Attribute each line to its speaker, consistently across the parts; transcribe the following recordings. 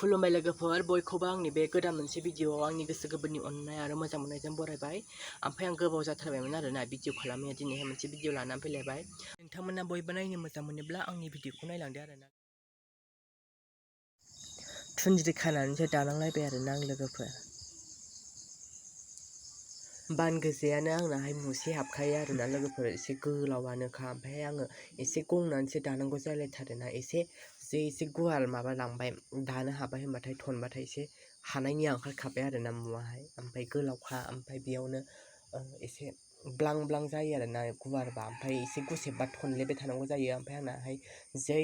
Speaker 1: खुलुमबाय लोगोफोर बयखौबो आंनि बे गोदान मोनसे भिडिअआव आंनि गोसो गोरबोनि अननाय आरो मोजां मोननायजों बरायबाय। ओमफ्राय आं गोबाव जाथारबायमोन आरोना भिडिअ खालामनाया दिनैहाय मोनसे भिडिअ लानानै फैलायबाय। नोंथांमोना बयबो नायनो मोजां मोनोब्ला आंनि भिडिअखौ नायलांदो आरोना। थुनज्रि खानानैसो दानांलायबाय आरोना आं लोगोफोर। बान गोजायानो आंनाहाय मुसे हाबखायो आरोना लोगोफोर, एसे गोलावानोखा। ओमफ्राय आङो एसे गंनानैसो दानांगौ जालायथारोना। एसे गुवार माबा लांबाय दानो हाबाय होनबाथाय थनबाथाय एसे हानायनि ओंखारखाबाय आरोना मुवाहाय। ओमफ्राय गोलावखा, ओमफ्राय बेयावनो एसे ब्लां ब्लां जायो आरोना गुवारबा। ओमफ्राय एसे गुसेबबा थनलेबाय थानांगौ जायो। ओमफ्राय आंनाहाय जै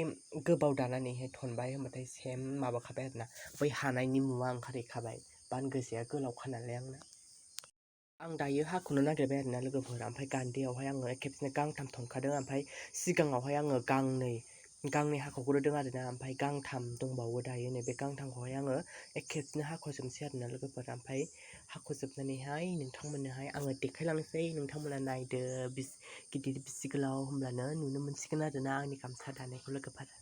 Speaker 1: गोबाव दानानैहाय थनबाय होनबाथाय सेम माबाखाबाय आरोना, बै हानायनि मुवा ओंखारहैखाबाय। बान गोजाया गोलावखा नालाय आंना। आं दायो हाख'नो नागिरबाय आरोना लोगोफोर। ओमफ्राय गान्दैयावहाय आङो खेबसेनो गांथाम थनखादों। ओमफ्राय सिगाङावहाय आङो गांनै हाख'ग्रोदों आरोना। ओमफ्राय गांथाम दंबावो दायो, नैबे गांथामखौहाय आङो खेबसेनो हाख'जोबनोसै आरोना लोगोफोर। ओमफ्राय हाख'जोबनानैहाय नोंथांमोननोहाय आङो देखायलांनोसै। नोंथांमोना नायदो बिसि गिदिर बिसि गोलाव, होमब्लानो नुनो मोनसिगोन आरोना आंनि गामसा दानायखौ लोगोफोर।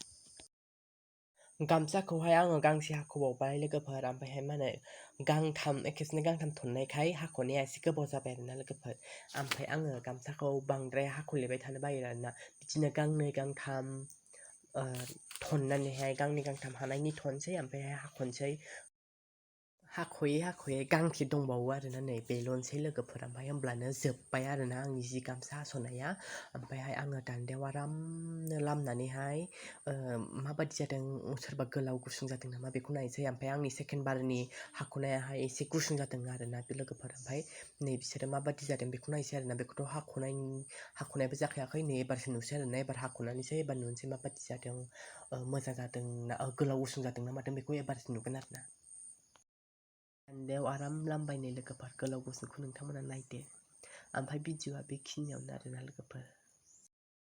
Speaker 1: गामसाखौहाय आङो गांसे हाख'बावबाय लोगोफोर। ओमफ्रायहाय मा होनो खेबसेनो गांथाम थननायखाय हाख'नाया एसे गोबाव जाबाय आरोना लोगोफोर। ओमफ्राय आङो गामसाखौ बांद्राय हाख'लेबाय थानो बायो आरोना। बिदिनो गांनै गांथाम थननानैहाय गांनै गांथाम हानायनि थनसै, ओमफ्रायहाय हाख'नोसै। हाख'यै गांसे दंबावो आरोना, नै बेल'नोसै लोगोफोर। ओमफ्राय होमब्लानो जोब्बाय आरोना आंनि जि गामसा हास'नाया। ओमफ्रायहाय आङो दान्दायाव आरामनो लामनानैहाय माबादि जादों, सोरबा गोलाव गुसुं जादों नामा बेखौ नायनोसै। ओमफ्राय आंनि सेकेन्ड बारनि हाख'नायाहाय एसे गुसुं जादों आरोना बे लोगोफोर। ओमफ्राय नै बिसोरो माबादि जादों बेखौ नायनोसै आरोना। बेखौथ' हाख'नायबो जाखायाखै, नै एबारसो नुसै आरोना। एबार हाख'नानैसो एबार नुनोसै माबादि जादों, मोजां जादों ना गोलाव गुसुं जादों ना मादों, बेखौ एबारसो नुगोन आरोना। दान्दायाव आराम लामबाय नै लोगोफोर, गोलाव गुसुंखौ नोंथांमोना नायदो। ओमफ्राय भिडिअआ बेखिनियावनो आरोना लोगोफोर।